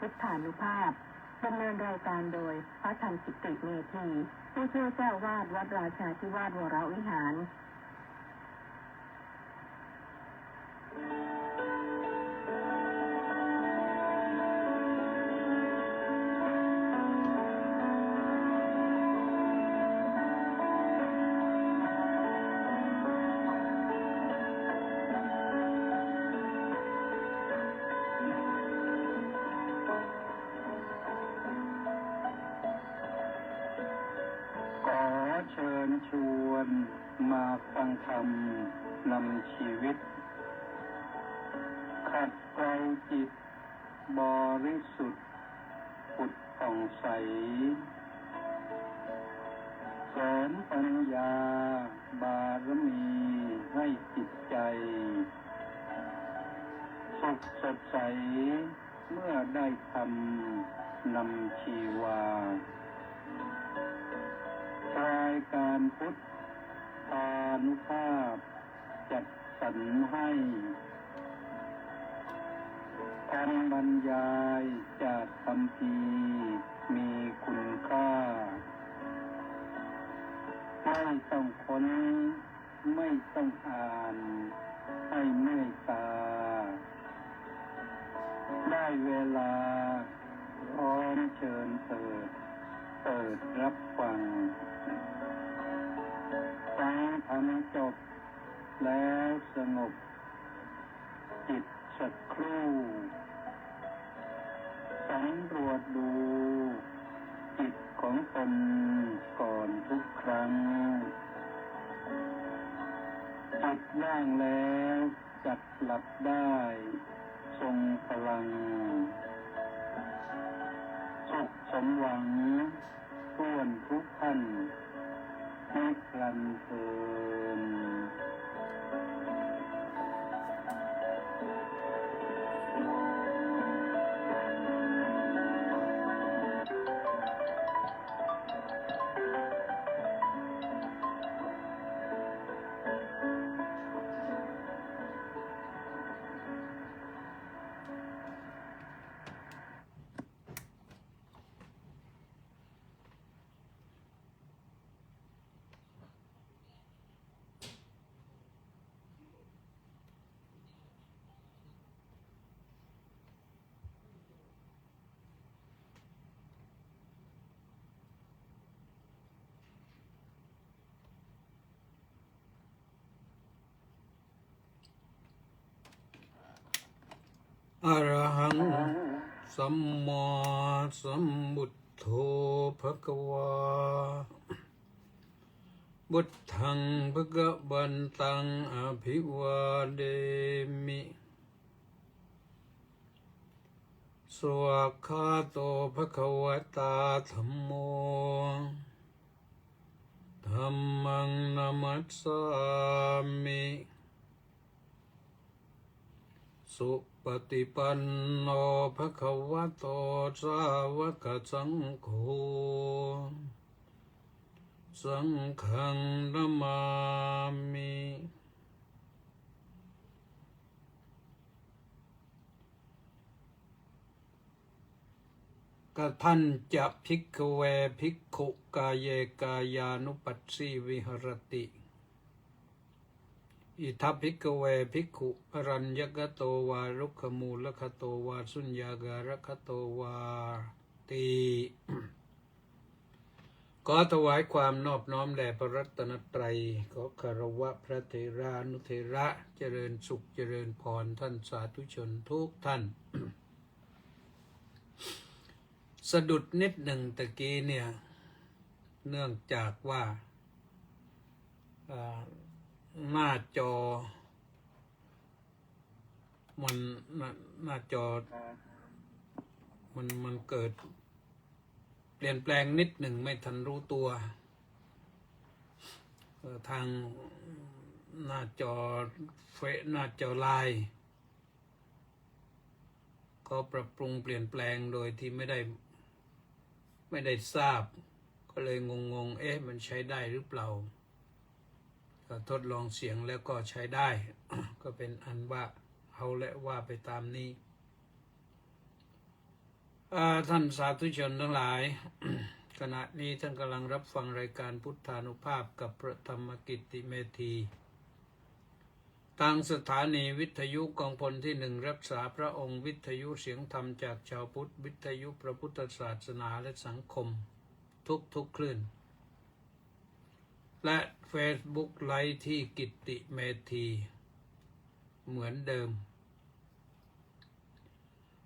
พุทธานุภาพดำเนินรายการโดยพระธรรมกิติเมธีผู้ช่วยเจ้าวาดวัดราชาธิวาสวรวิหารเชิญชวนมาฟังธรรมนำชีวิตขัดเกลาจิตบริสุทธิ์ผุดผ่องใสเสริมปัญญาบารมีให้จิตใจสุขสดใสเมื่อได้ทำนำชีวารายการพุทธานุภาพจัดสรรให้คำบรรยายจากคำพีมีคุณค่าไม่ต้องค้นไม่ต้องอ่านให้เมื่อยตาได้เวลาพร้อมเชิญเปิดรับฟังฟังธรรมจบแล้วสงบจิตสักครู่สำรวจดูจิตของตนก่อนทุกครั้งจิตว่างแล้วจัดหลับได้ทรงพลังสุขสมหวังส่วนทุกท่านนิรันดร์เถิดอรหังสัมมาสัมพุทโธภควาบุตถังภควันตังอภิวาเดมิสวากขาโตภควตาธัมโมธัมมังนัมมัสสามิสุปฏิปันโนภควโตสาวกสังโฆสังฆังนะมามิกท่านจะภิกขเวภิกขุกายเยกายานุปัสสีวิหรติอิทัพภิกขเวภิกขุอรัญญกโตวารุขมูลคโตวาสุญญาการคโตวาติขอถวายความนอบน้อมแด่พระรัตนตรัยขอคารวะพระเถรานุเถระเจริญสุขเจริญพรท่านสาธุชนทุกท่าน สะดุดนิดหนึ่งตะกี้เนี่ยเนื่องจากว่าหน้าจอมันหน้าจอมันเกิดเปลี่ยนแปลงนิดหนึ่งไม่ทันรู้ตัวทางหน้าจอหน้าจอไลน์ก็ปรับปรุงเปลี่ยนแปลงโดยที่ไม่ได้ทราบก็เลยงงมันใช้ได้หรือเปล่าทดลองเสียงแล้วก็ใช้ได้ ก็เป็นอันว่าเอาและว่าไปตามนี้ ท่านสาธุชนทั้งหลาย ขณะนี้ท่านกำลังรับฟังรายการพุทธานุภาพกับพระธรรมกิตติเมธีทางสถานีวิทยุกองพลที่ 1รักษาพระองค์วิทยุเสียงธรรมจากชาวพุทธวิทยุพระพุทธศาสนาและสังคมทุกคลื่นและ Facebook ไลฟ์ที่กิตติเมธีเหมือนเดิม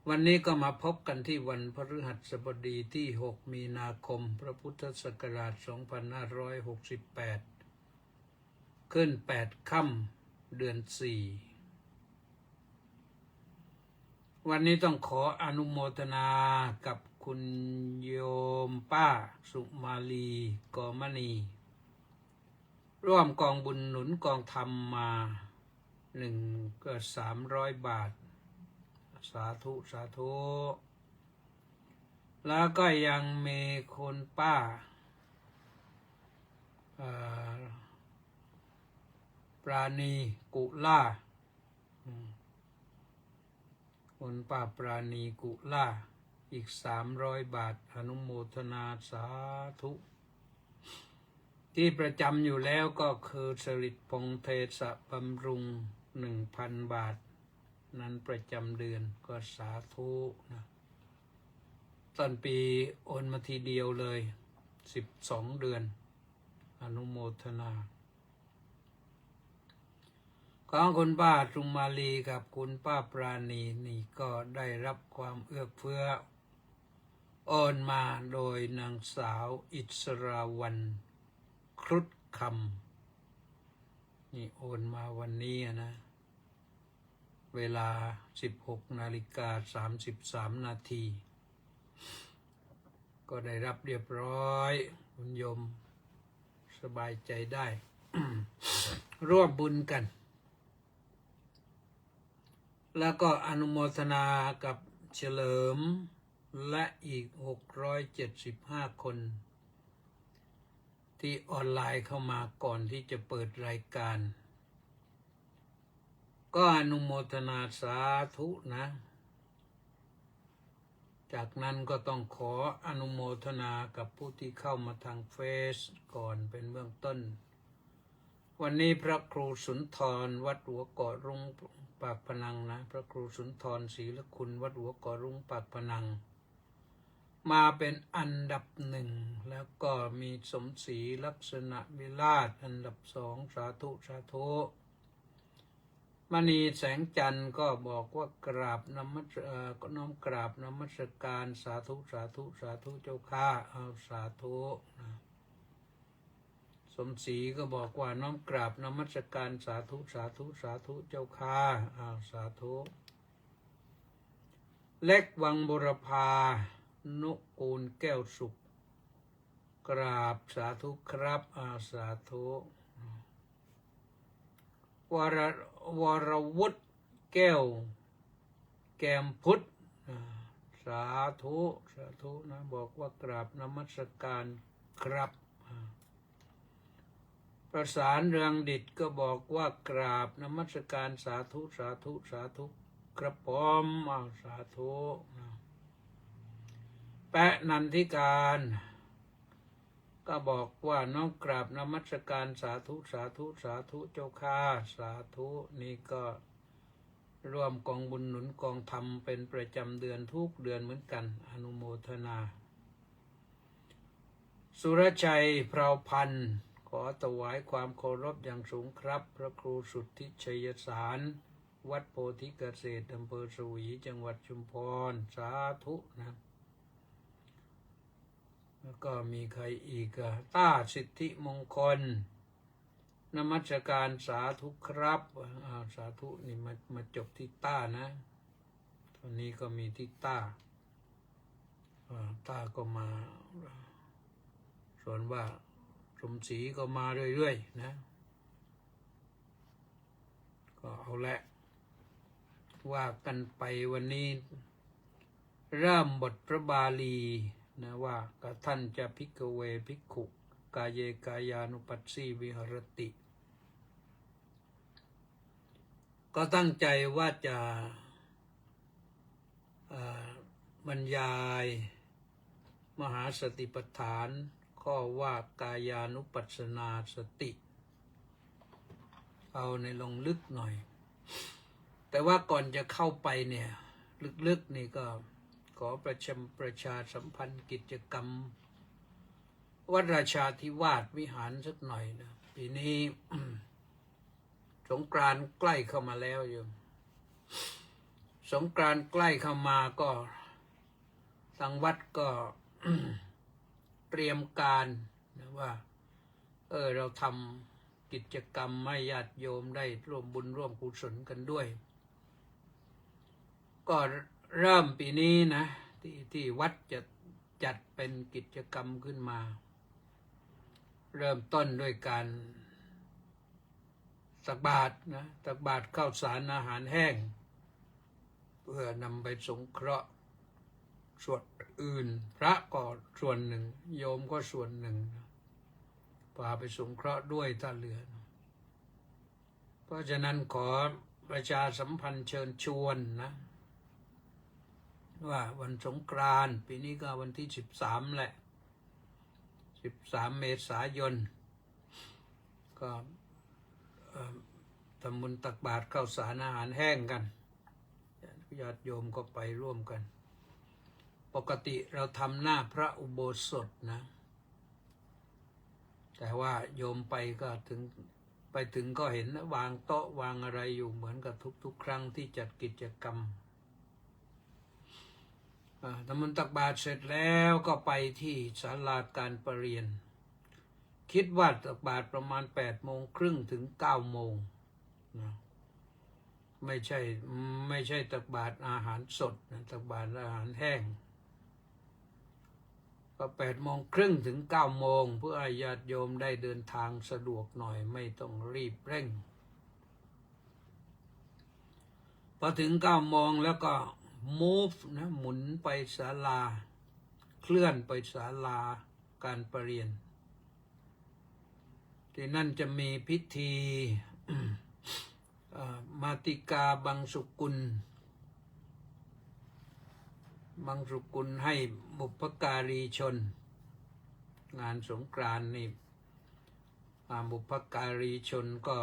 วันนี้ก็มาพบกันที่วันพฤหัสบดีที่ 6 มีนาคมพระพุทธศักราช 2568 ขึ้น 8 ค่ำเดือน 4 วันนี้ต้องขออนุโมทนากับคุณโยมป้าสุมาลีกอมณีร่วมกองบุญหนุนกองธรรมมา300 บาทสาธุสาธุแล้วก็ยังมีคนป้าปราณีกุล่าคนป้าปราณีกุล่าอีก300 บาทอนุโมทนาสาธุที่ประจำอยู่แล้วก็คือสริตพงษ์เทศบำรุง 1,000 บาทนั้นประจำเดือนก็สาธุนะต้นปีโอนมาทีเดียวเลย12 เดือนอนุโมทนาของคุณป้าสุมาลีกับคุณป้าปราณีนี่ก็ได้รับความเอื้อเฟื้อโอนมาโดยนางสาวอิสราวัณครุฑคำนี่โอนมาวันนี้นะเวลา 16:33 นาทีก็ได้รับเรียบร้อยคุณโยมสบายใจได้ ร่วมบุญกันแล้วก็อนุโมทนากับเฉลิมและอีก675 คนที่ออนไลน์เข้ามาก่อนที่จะเปิดรายการก็อนุโมทนาสาธุนะจากนั้นก็ต้องขออนุโมทนากับผู้ที่เข้ามาทางเฟซก่อนเป็นเบื้องต้นวันนี้พระครูสุนทรวัดหัวเกาะรุ้งปากพนังนะพระครูสุนทรศรีละคุณวัดหัวเกาะรุ้งปากพนังมาเป็นอันดับ 1แล้วก็มีสมศรีลักษณะวิราชอันดับ 2สาธุสาธุมณีแสงจันทร์ก็บอกว่ากราบน้อมกราบนมัสการสาธุสาธุสาธุเจ้าข้าเอาสาธุนะสมศรีก็บอกว่าน้อมกราบนมัสการสาธุสาธุสาธุเจ้าข้าเอาสาธุเล็กวังบุรพานุกูลแก้วสุขกราบสาธุครับเอาสาธุวรวุฒิแก้วแกมพุทธสาธุสาธุนะบอกว่ากราบนมัสการครับประสานเรืองดิษฐ์ก็บอกว่ากราบนมัสการสาธุสาธุสาธุกระป๋อมสาธุแปะนันทิการก็บอกว่าน้อมกราบนมัสการสาธุสาธุสาธุเจ้าข้าสาธุนี่ก็ร่วมกองบุญหนุนกองธรรมเป็นประจำเดือนทุกเดือนเหมือนกันอนุโมทนาสุรชัยเพราพันธ์ขอถวายความเคารพอย่างสูงครับพระครูสุทธิชัยสารวัดโพธิเกษตรอำเภอสวีจังหวัดชุมพรสาธุนะแล้วก็มีใครอีกต้าสิทธิมงคลนมัสการสาธุครับสาธุนี่มาจบที่ต้านะตอนนี้ก็มีที่ต้าก็มาส่วนว่าสมศรีก็มาเรื่อยๆนะก็เอาละว่ากันไปวันนี้เริ่มบทพระบาลีนะว่ากท่านจะภิกขเวภิกขุกายเยกายานุปัสสีวิหรติก็ตั้งใจว่าจะบ รรยายมหาสติปัฏฐานข้อว่ากายานุปัสสนาสติเอาในลงลึกหน่อยแต่ว่าก่อนจะเข้าไปเนี่ยลึกๆนี่ก็ขอประชาสัมพันธ์กิจกรรมวัดราชาธิวาสวิหารสักหน่อยนะปีนี้ สงกรานต์ใกล้เข้ามาแล้วโยมสงกรานต์ใกล้เข้ามาก็ทางวัดก็ เตรียมการนะว่าเราทำกิจกรรมให้ญาติโยมได้ร่วมบุญร่วมกุศลกันด้วยก็เริ่มปีนี้นะที่วัดจะจัดเป็นกิจกรรมขึ้นมาเริ่มต้นด้วยการตักบาตรนะตักบาตรข้าวสารอาหารแห้งเพื่อนำไปสงเคราะห์ส่วนอื่นพระก็ส่วนหนึ่งโยมก็ส่วนหนึ่งพาไปสงเคราะห์ด้วยถ้าเหลือเพราะฉะนั้นขอประชาสัมพันธ์เชิญชวนนะว่าวันสงกรานต์ปีนี้ก็วันที่13แหละ13เมษายนก็ทำบุญตักบาตรข้าวสารอาหารแห้งกันญาติโยมก็ไปร่วมกันปกติเราทำหน้าพระอุโบสถนะแต่ว่าโยมไปก็ไปถึงก็เห็นวางโต๊ะวางอะไรอยู่เหมือนกับทุกครั้งที่จัดกิจกรรมทำบุญตักบาตรเสร็จแล้วก็ไปที่ศาลาการประเรียนคิดว่าตักบาตรประมาณ8:30ถึง9 โมงนะไม่ใช่ตักบาตรอาหารสดนะตักบาตรอาหารแห้งก็8:30ถึง9 โมงเพื่อให้ญาติโยมได้เดินทางสะดวกหน่อยไม่ต้องรีบเร่งพอถึง9 โมงแล้วก็move นะหมุนไปศาลาเคลื่อนไปศาลาการประเรียนที่นั่นจะมีพิธีมาติกาบังสุกุลให้บุพการีชนงานสงกรานต์นี่บุพการีชนก็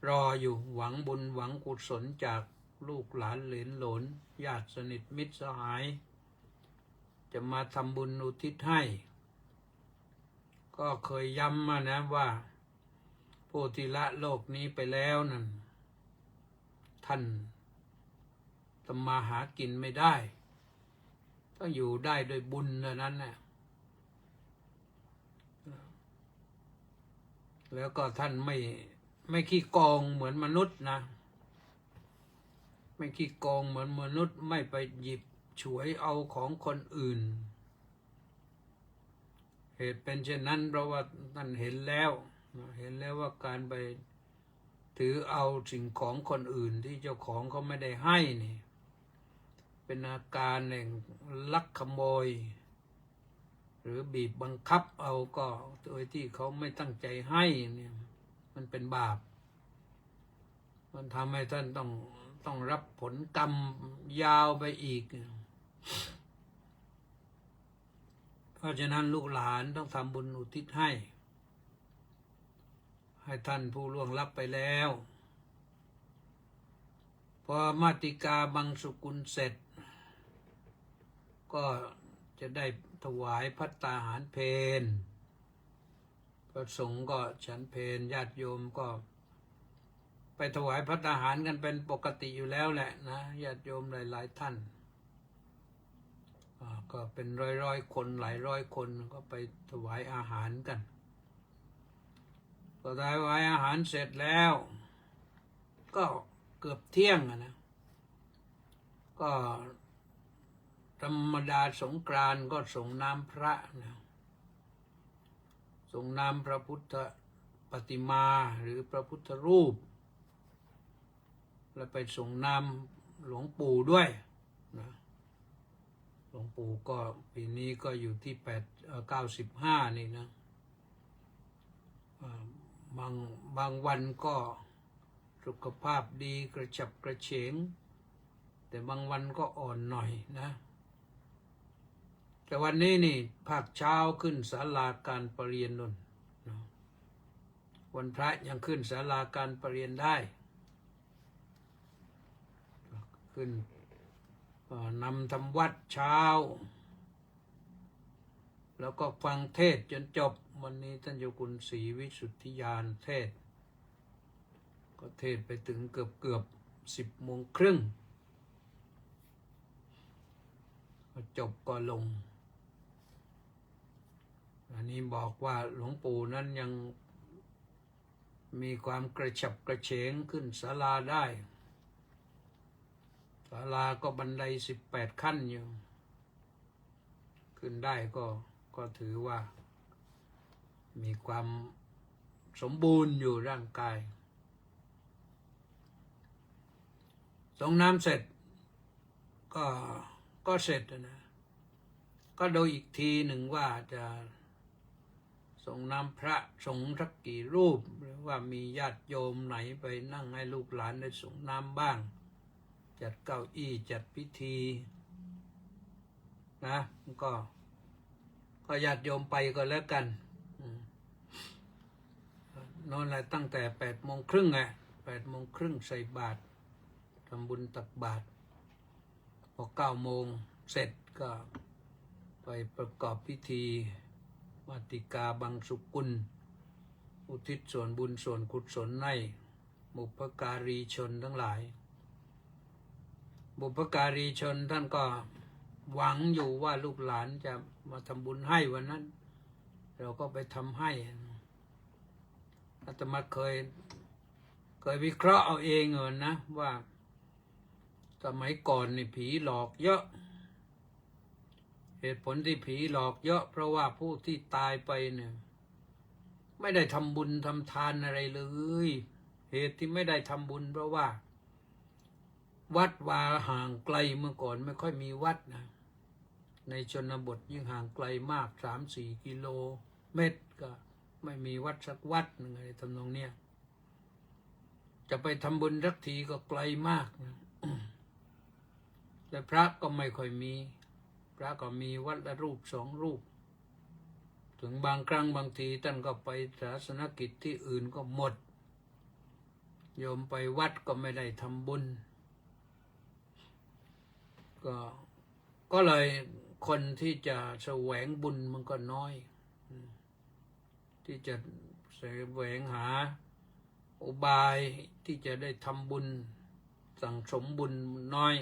รออยู่หวังบุญหวังกุศลจากลูกหลานเหลนโหลนญาติสนิทมิตรสหายจะมาทำบุญอุทิศให้ก็เคยย้ำมานะว่าผู้ที่ละโลกนี้ไปแล้วนั้นท่านทำมาหากินไม่ได้ต้องอยู่ได้โดยบุญเท่านั้นนะแล้วก็ท่านไม่ขี้โกงเหมือนมนุษย์นะไม่ขี้โกงเหมือนมนุษย์ไม่ไปหยิบฉวยเอาของคนอื่นเหตุเป็นเช่นนั้นเพราะว่าท่านเห็นแล้วว่าการไปถือเอาสิ่งของคนอื่นที่เจ้าของเขาไม่ได้ให้นี่เป็นอาการแห่งลักขโมยหรือบีบบังคับเอาก็โดยที่เขาไม่ตั้งใจให้เนี่ยมันเป็นบาปมันทำให้ท่านต้องรับผลกรรมยาวไปอีกเพราะฉะนั้นลูกหลานต้องทำบุญอุทิศให้ท่านผู้ล่วงลับไปแล้วพอมาติกาบังสุกุลเสร็จก็จะได้ถวายภัตตาหารเพลพระสงฆ์ก็ฉันเพลญาติโยมก็ไปถวายภัตตาหารกันเป็นปกติอยู่แล้วแหละนะญาติโยมหลายๆท่านก็เป็นร้อยคนหลายร้อยคนก็ไปถวายอาหารกันพอถวายอาหารเสร็จแล้วก็เกือบเที่ยงนะก็ธรรมดาสงกรานต์ก็ส่งน้ำพระนะส่งน้ำพระพุทธปฏิมาหรือพระพุทธรูปแล้วไปส่งน้ำหลวงปู่ด้วยนะหลวงปู่ก็ปีนี้ก็อยู่ที่95นี่นะบางวันก็สุขภาพดีกระฉับกระเฉง แต่บางวันก็อ่อนหน่อยนะแต่วันนี้นี่ภาคเช้าขึ้นศาลาการประเรียนนนวันพระยังขึ้นศาลาการประเรียนได้ขึ้นนำทำวัดเช้าแล้วก็ฟังเทศจนจบวันนี้ท่านเจ้าคุณศรีวิสุทธิญาณเทศก็เทศไปถึงเกือบ10:30จบก็ลงอันนี้บอกว่าหลวงปู่นั้นยังมีความกระฉับกระเฉงขึ้นศาลาได้ศาลาก็บันได18 ขั้นอยู่ขึ้นได้ก็ถือว่ามีความสมบูรณ์อยู่ร่างกายส่งน้ำเสร็จก็เสร็จนะก็ดูอีกทีหนึ่งว่าจะส่งน้ำพระสงฆ์สักกี่รูปหรือว่ามีญาติโยมไหนไปนั่งให้ลูกหลานได้ส่งน้ำบ้างจัดเก้าอี้จัดพิธีนะก็ญาติโยมไปก็แล้วกันนอนอะไรตั้งแต่8:30ไง8:30ใส่บาตรทำบุญตักบาตรพอ9 โมงเสร็จก็ไปประกอบพิธีมาติกาบังสุกุลอุทิศส่วนบุญส่วนกุศลให้บุพการีชนทั้งหลายบุพการีชนท่านก็หวังอยู่ว่าลูกหลานจะมาทำบุญให้วันนั้นเราก็ไปทำให้อาตมาเคยวิเคราะห์เอาเองนะว่าสมัยก่อนนี่ผีหลอกเยอะเหตุผลที่ผีหลอกเยอะเพราะว่าผู้ที่ตายไปเนี่ยไม่ได้ทำบุญทำทานอะไรเลยเหตุที่ไม่ได้ทำบุญเพราะว่าวัดวาห่างไกลเมื่อก่อนไม่ค่อยมีวัดนะในชนบทยิ่งห่างไกลมาก 3-4 กิโลเมตรก็ไม่มีวัดสักวัดหนึ่งอะไรทำนองเนี้ยจะไปทำบุญสักทีก็ไกลมากนะ แต่พระก็ไม่ค่อยมีพระก็มีวัดละรูป2 รูปถึงบางครั้งบางทีท่านก็ไปศาสนกิจที่อื่นก็หมดโยมไปวัดก็ไม่ได้ทำบุญก็เลยคนที่จะแสวงบุญมันก็น้อยที่จะแสวงหาอุบายที่จะได้ทำบุญสั่งสมบุญน้อย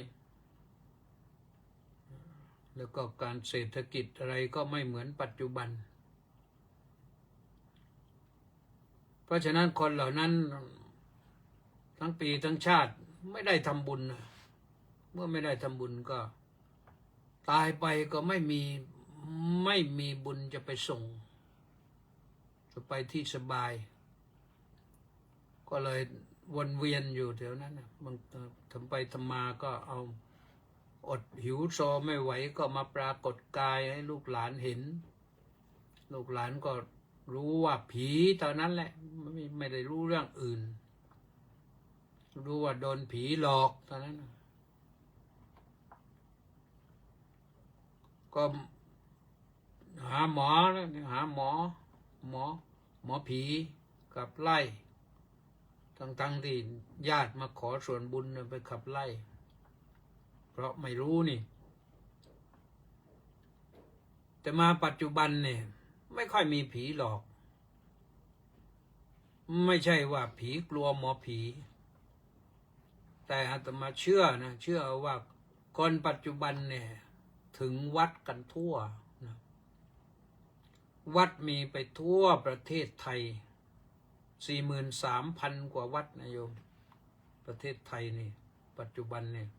แล้วก็การเศรษฐกิจอะไรก็ไม่เหมือนปัจจุบันเพราะฉะนั้นคนเหล่านั้นทั้งปีทั้งชาติไม่ได้ทำบุญเมื่อไม่ได้ทำบุญก็ตายไปก็ไม่มีบุญจะไปส่งจะไปที่สบายก็เลยวนเวียนอยู่แถวนั้นมันทำไปทำมาก็เอาอดหิวโซไม่ไหวก็มาปรากฏกายให้ลูกหลานเห็นลูกหลานก็รู้ว่าผีเท่านั้นแหละไม่ได้รู้เรื่องอื่นรู้ว่าโดนผีหลอกเท่านั้นก็หาหมอหาหมอผีกับไล่ทั้งที่ญาติมาขอส่วนบุญไปขับไล่เพราะไม่รู้นี่แต่มาปัจจุบันเนี่ยไม่ค่อยมีผีหลอกไม่ใช่ว่าผีกลัวหมอผีแต่อาตมาเชื่อว่าคนปัจจุบันเนี่ยถึงวัดกันทั่วนะวัดมีไปทั่วประเทศไทย 43,000 กว่าวัดนะโยมประเทศไทยนี่ปัจจุบันเนี่ย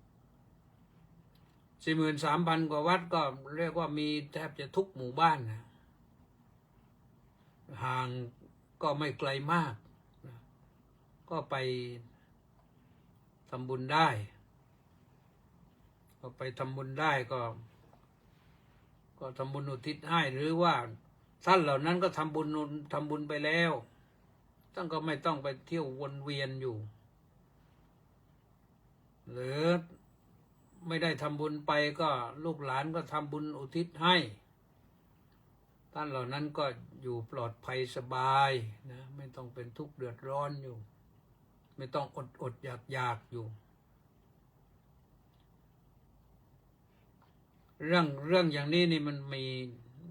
43,000 กว่าวัดก็เรียกว่ามีแทบจะทุกหมู่บ้านนะห่างก็ไม่ไกลมากนะก็ไปทำบุญได้ก็ไปทำบุญได้ก็ทำบุญอุทิศให้หรือว่าท่านเหล่านั้นก็ทำบุญไปแล้วท่านก็ไม่ต้องไปเที่ยววนเวียนอยู่หรือ ไม่ได้ทำบุญไปก็ลูกหลานก็ทำบุญอุทิศให้ท่านเหล่านั้นก็อยู่ปลอดภัยสบายนะไม่ต้องเป็นทุกข์เดือดร้อนอยู่ไม่ต้องอดอยากอยู่เรื่องอย่างนี้นี่มัน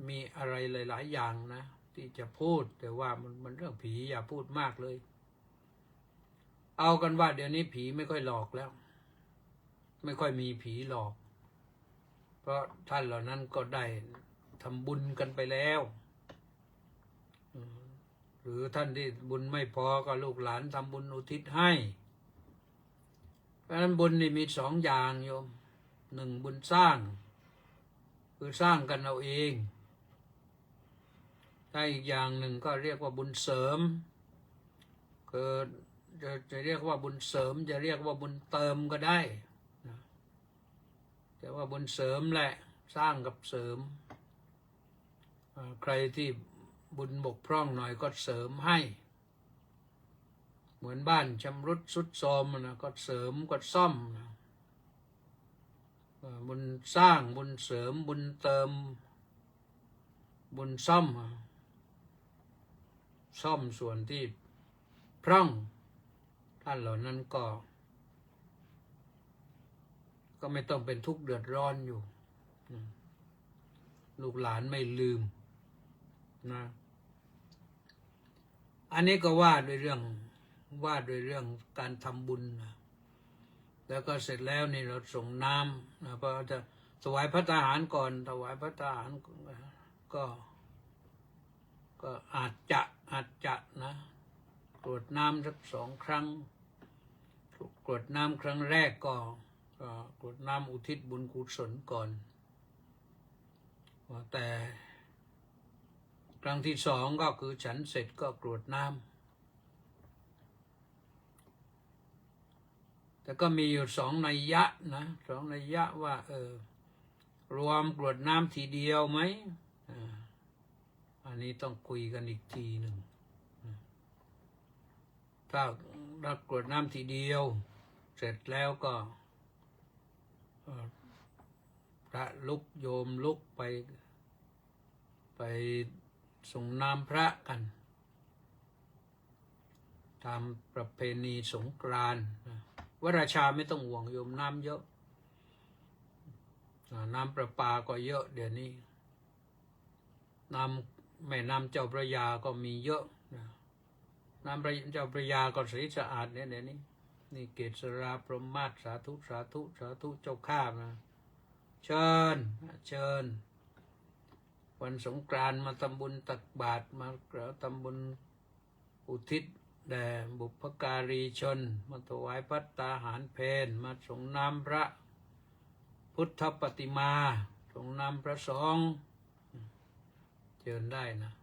มีอะไรหลายอย่างนะที่จะพูดแต่ว่ามันเรื่องผีอย่าพูดมากเลยเอากันว่าเดี๋ยวนี้ผีไม่ค่อยหลอกแล้วไม่ค่อยมีผีหลอกเพราะท่านเหล่านั้นก็ได้ทำบุญกันไปแล้วหรือท่านที่บุญไม่พอก็ลูกหลานทำบุญอุทิศให้เพราะฉะนั้นบุญนี่มีสองอย่างโยมหนึ่งบุญสร้างคือสร้างกันเอาเองถ้าอีกอย่างหนึ่งก็เรียกว่าบุญเสริมคือจะเรียกว่าบุญเสริมจะเรียกว่าบุญเติมก็ได้นะแต่ว่าบุญเสริมแหละสร้างกับเสริมใครที่บุญบกพร่องหน่อยก็เสริมให้เหมือนบ้านชำรุดทรุดโทรมนะก็เสริมก็ซ่อมนะบุญสร้างบุญเสริมบุญเติมบุญซ่อมส่วนที่พร่องท่านเหล่านั้นก็ไม่ต้องเป็นทุกข์เดือดร้อนอยู่ลูกหลานไม่ลืมนะอันนี้ก็ว่าด้วยเรื่องการทำบุญนะแล้วก็เสร็จแล้วนี่เราส่งน้ำนะเพราะจะถวายพระทหารก่อนถวายพระทหารก็อาจจะนะกรวดน้ำสัก2 ครั้งกรวดน้ำครั้งแรกก็กรวดน้ำอุทิศบุญกุศลก่อนแต่ครั้งที่2ก็คือฉันเสร็จก็กรวดน้ำแต่ก็มีอยู่2 นัยยะนะ2 นัยยะว่ารวมกรวดน้ำทีเดียวไหมอันนี้ต้องคุยกันอีกทีหนึ่งถ้ากรวดน้ำทีเดียวเสร็จแล้วก็พระลุกโยมลุกไปส่งน้ำพระกันตามประเพณีสงกรานต์วราชาไม่ต้องห่วงโยมน้ำเยอะน้ำประปาก็เยอะเดี๋ยวนี้แม่น้ำเจ้าพระยาก็มีเยอะน้ำเจ้าพระยาก็ใสสะอาดเนี่ยเดี๋ยวนี้นี่เกศราพรหมมาศสาธุเจ้าข้านะเชิญวันสงกรานต์มาทำบุญตักบาตรมาทำบุญอุทิศแด่บุพการีชนมาถวายภัตตาหารเพลมาส่งน้ำพระพุทธปฏิมาส่งน้ำพระสงฆ์เชิญได้นะ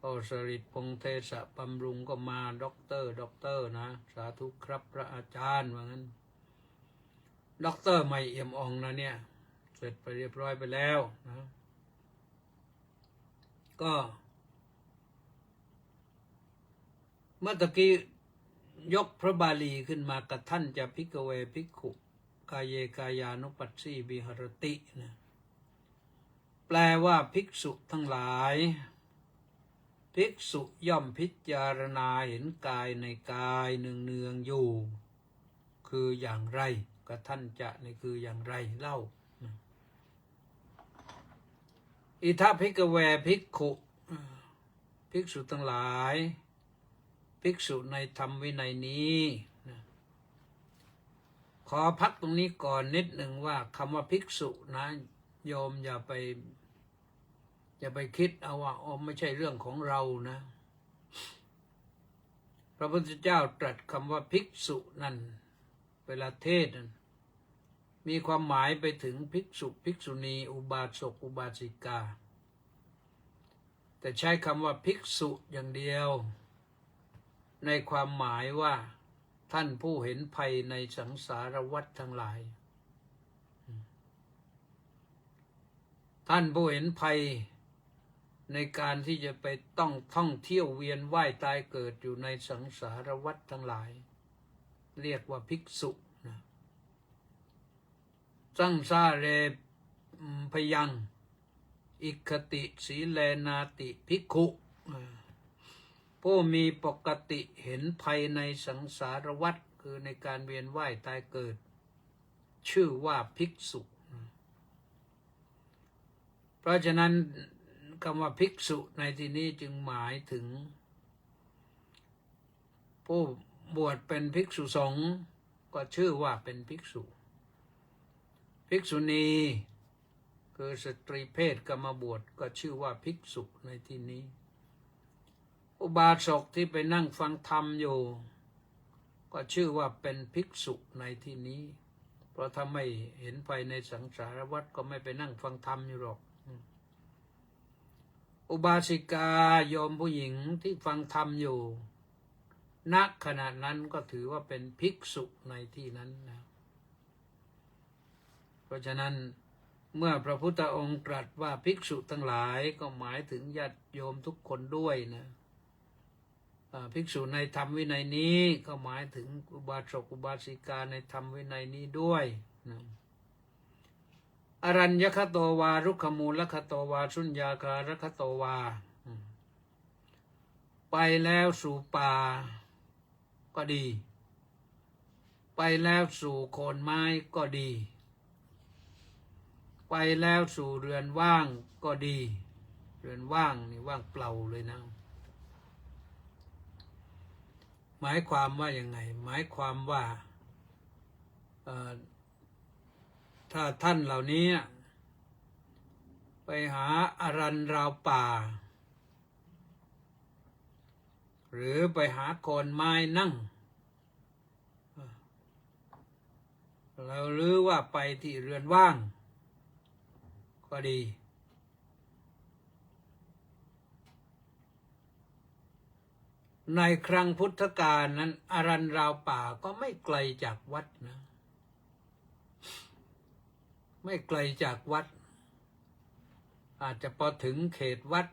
พ่อสริตพงษ์เทศะบำรุงก็มาด็อกเตอร์นะสาธุครับพระอาจารย์ว่างั้นด็อกเตอร์ไม่เอี่ยมอ่องนะเนี่ยเสร็จไปเรียบร้อยไปแล้วนะก็เมื่อตะกี้ยกพระบาลีขึ้นมากับท่านจะภิกขเวภิกขุกายเยกายานุปัสสีวิหรตินะแปลว่าภิกษุทั้งหลายภิกษุย่อมพิจารณาเห็นกายในกายเนืองๆอยู่คืออย่างไรกับท่านจะนี่คืออย่างไรเล่าอิทัพภิกขเวภิกขุภิกษุทั้งหลายภิกษุในธรรมวินัยนี้ขอพักตรงนี้ก่อนนิดหนึ่งว่าคำว่าภิกษุนะโยมอย่าไปคิดเอาว่าไม่ใช่เรื่องของเรานะพระพุทธเจ้าตรัสคำว่าภิกษุนั่นเวลาเทศนั้นมีความหมายไปถึงภิกษุภิกษุณีอุบาสกอุบาสิกาแต่ใช้คำว่าภิกษุอย่างเดียวในความหมายว่าท่านผู้เห็นภัยในสังสารวัฏทั้งหลายท่านผู้เห็นภัยในการที่จะไปต้องท่องเที่ยวเวียนว่ายตายเกิดอยู่ในสังสารวัฏทั้งหลายเรียกว่าภิกษุนะ สังสาเรพยังอิคติสีเลนาติภิกขุผู้มีปกติเห็นภัยในสังสารวัฏคือในการเวียนว่ายตายเกิดชื่อว่าภิกษุเพราะฉะนั้นคำว่าภิกษุในที่นี้จึงหมายถึงผู้บวชเป็นภิกษุสงฆ์ก็ชื่อว่าเป็นภิกษุภิกษุณีคือสตรีเพศก็มาบวชก็ชื่อว่าภิกษุในที่นี้อุบาสกที่ไปนั่งฟังธรรมอยู่ก็ชื่อว่าเป็นภิกษุในที่นี้เพราะถ้าไม่เห็นภัยในสังสารวัฏก็ไม่ไปนั่งฟังธรรมอยู่หรอกอุบาสิกาโยมผู้หญิงที่ฟังธรรมอยู่ณขณะนั้นก็ถือว่าเป็นภิกษุในที่นั้นนะเพราะฉะนั้นเมื่อพระพุทธองค์ตรัสว่าภิกษุทั้งหลายก็หมายถึงญาติโยมทุกคนด้วยนะภิกษุในธรรมวินัยนี้ก็หมายถึงอุบาสกอุบาสิกาในธรรมวินัยนี้ด้วยนะอรัญญคโตวารุขมูลคโตวาสุญญาคารคโตวาไปแล้วสู่ป่าก็ดีไปแล้วสู่โคนไม้ก็ดีไปแล้วสู่เรือนว่างก็ดีเรือนว่างนี่ว่างเปล่าเลยนะหมายความว่ายังไงหมายความว่าถ้าท่านเหล่านี้ไปหาอรัญราวป่าหรือไปหาโคนไม้นั่งแล้วหรือว่าไปที่เรือนว่างก็ดีในครั้งพุทธกาลนั้นอรัญราวป่าก็ไม่ไกลจากวัดนะไม่ไกลจากวัดอาจจะพอถึงเขตวัด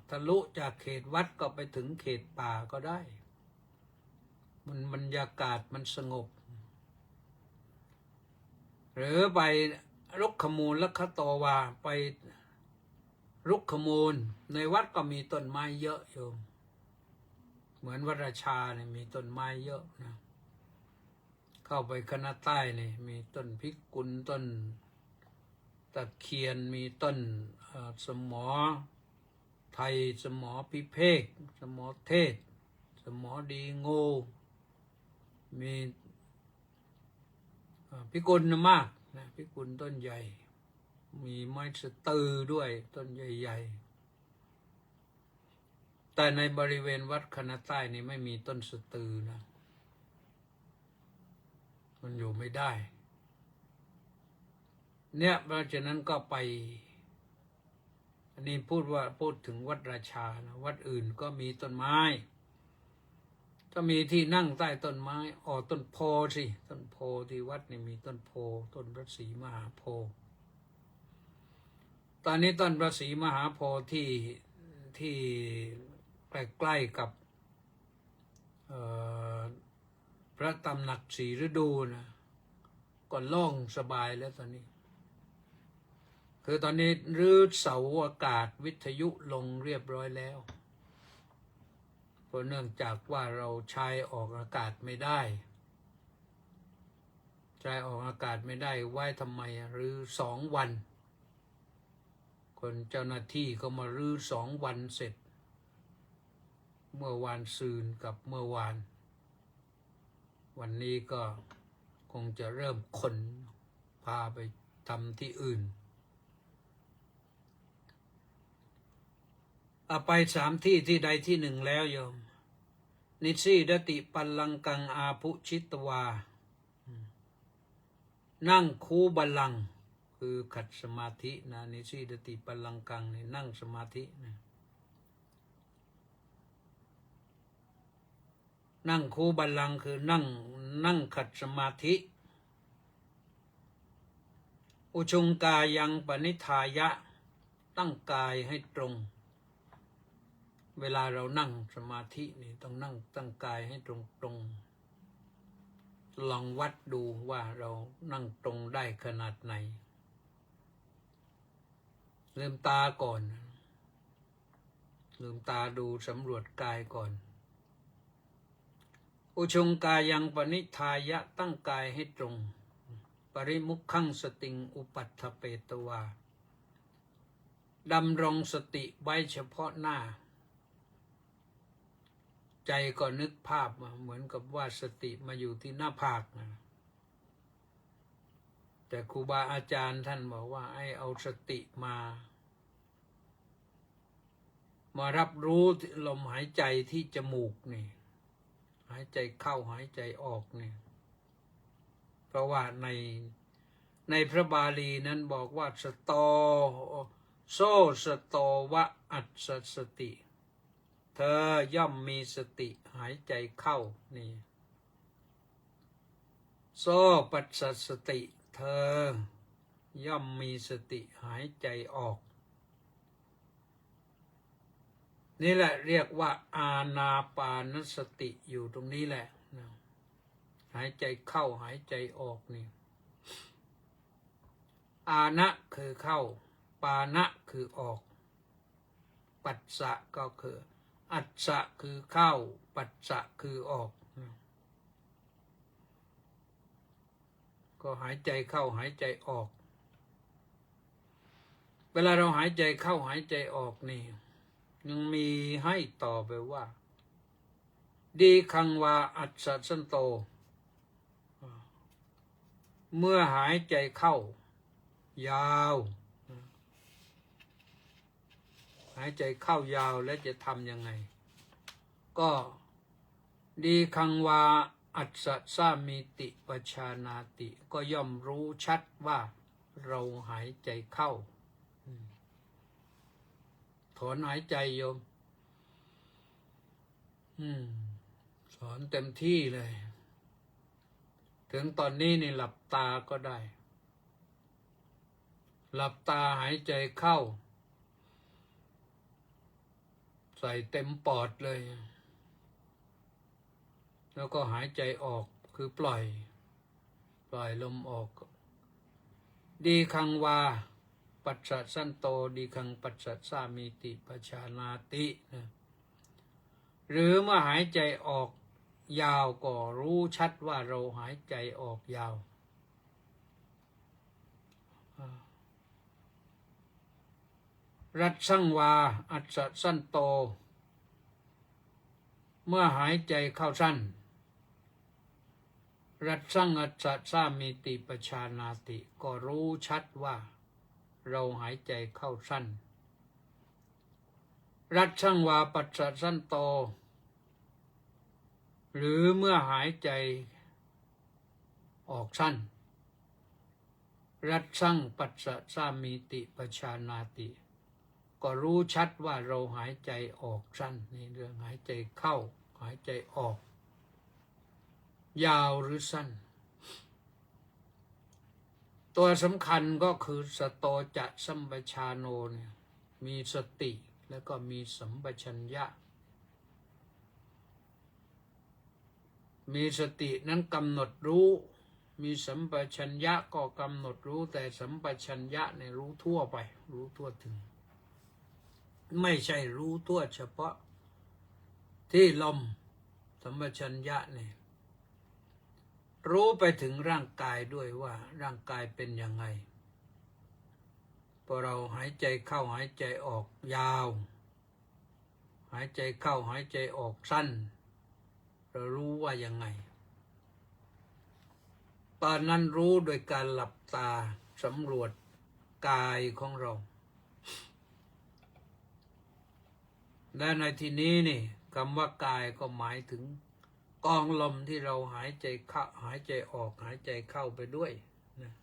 ทะลุจากเขตวัดก็ไปถึงเขตป่าก็ได้มันบรรยากาศมันสงบหรือไปรุกขมูลคโตวาไปรุกขมูลในวัดก็มีต้นไม้เยอะโยมเหมือนวัดราชาเนี่ยมีต้นไม้เยอะนะเข้าไปคณะใต้นี่มีต้นพิกุลต้นตะเคียนมีต้นสมอไทยสมอพิเภกสมอเทศสมอดีโง่มีพิกุลมากนะพิกุลต้นใหญ่มีไม้สตือด้วยต้นใหญ่ๆแต่ในบริเวณวัดคณะใต้นี่ไม่มีต้นสตือนะมันอยู่ไม่ได้เนี่ยเพราะฉะนั้นก็ไปอันนี้พูดถึงวัดราชานะวัดอื่นก็มีต้นไม้ถ้ามีที่นั่งใต้ต้นไม้ต้นโพสิต้นโพที่วัดนี่มีต้นโพต้นพระศรีมหาโพธิ์ตอนนี้ต้นพระศรีมหาโพธิ์ที่ใกล้ๆกับพระตำหนักสีฤดูนะก็โล่งสบายแล้วตอนนี้คือตอนนี้รื้อเสาอากาศวิทยุลงเรียบร้อยแล้วเพราะเนื่องจากว่าเราใช้ออกอากาศไม่ได้ใช้ออกอากาศไม่ได้ไว้ทำไมรื้อ2 วันคนเจ้าหน้าที่เขามารื้อ2 วันเสร็จเมื่อวานซืนกับเมื่อวานวันนี้ก็คงจะเริ่มขนพาไปทำที่อื่นไป3 ที่ที่ใดที่หนึ่งแล้วโยมนิสีดติปัลลังกังอาภุชิตวานั่งคูบัลลังก์คือขัดสมาธินะนิสีดติปัลลังกังนี่นั่งสมาธินะนั่งคูบัลลังก์คือนั่งขัดสมาธิอุชุงกายังปณิธายะตั้งกายให้ตรงเวลาเรานั่งสมาธินี่ต้องนั่งตั้งกายให้ตรง ลองวัดดูว่าเรานั่งตรงได้ขนาดไหนลืมตาก่อนลืมตาดูสำรวจกายก่อนอุชงกายังปณิธายะตั้งกายให้ตรงปริมุขขังสติงอุปัฏฐเปตวาดำรงสติไว้เฉพาะหน้าใจก็นึกภาพเหมือนกับว่าสติมาอยู่ที่หน้าผากนะแต่ครูบาอาจารย์ท่านบอกว่าให้เอาสติมารับรู้ลมหายใจที่จมูกนี่หายใจเข้าหายใจออกนี่เพราะว่าในพระบาลีนั้นบอกว่าสตอโซสตอวะอัสสติ เธอย่อมมีสติหายใจเข้านี่โซปัสสติเธอย่อมมีสติหายใจออกนี่แหละเรียกว่าอานาปานสติอยู่ตรงนี้แหละหายใจเข้าหายใจออกนี่อานะคือเข้าปานะคือออกปัสสะก็คืออัสสะคือเข้าปัสสะคือออกก็หายใจเข้าหายใจออกเวลาเราหายใจเข้าหายใจออกนี่ยังมีให้ต่อไปว่าดีคังวาอัสสะสันโตเมื่อหายใจเข้ายาวหายใจเข้ายาวแล้วจะทำยังไงก็ดีคังวาอัสสะสามิติปชานาติก็ย่อมรู้ชัดว่าเราหายใจเข้าถอนหายใจโยมสอนเต็มที่เลยถึงตอนนี้นี่หลับตาก็ได้หลับตาหายใจเข้าใส่เต็มปอดเลยแล้วก็หายใจออกคือปล่อยลมออกดีคังวาปัสสะสันโตดีคังปัสสะสามิติปชานาตินะหรือเมื่อหายใจออกยาวก็รู้ชัดว่าเราหายใจออกยาวรัตสังวาอัสสะสันโตเมื่อหายใจเข้าสั้นรัตสังอัสสะสามิติปชานาติก็รู้ชัดว่าเราหายใจเข้าสั้นรัตสังวาปัสสะสันโตหรือเมื่อหายใจออกสั้นรัตสังปัสสะสามิติปชานาติก็รู้ชัดว่าเราหายใจออกสั้นนี่เรื่องหายใจเข้าหายใจออกยาวหรือสั้นตัวสำคัญก็คือสโตจะสัมปชาโนเนี่ยมีสติแล้วก็มีสัมปชัญญะมีสตินั้นกำหนดรู้มีสัมปชัญญะก็กำหนดรู้แต่สัมปชัญญะเนี่ยรู้ทั่วไปรู้ทั่วถึงไม่ใช่รู้ทั่วเฉพาะที่ลมสัมปชัญญะเนี่ยรู้ไปถึงร่างกายด้วยว่าร่างกายเป็นยังไงพอเราหายใจเข้าหายใจออกยาวหายใจเข้าหายใจออกสั้นเรารู้ว่ายังไงตอนนั้นรู้โดยการหลับตาสำรวจกายของเราและในที่นี้นี่คำว่ากายก็หมายถึงกองลมที่เราหายใจเข้าหายใจออกหายใจเข้าไปด้วยนะ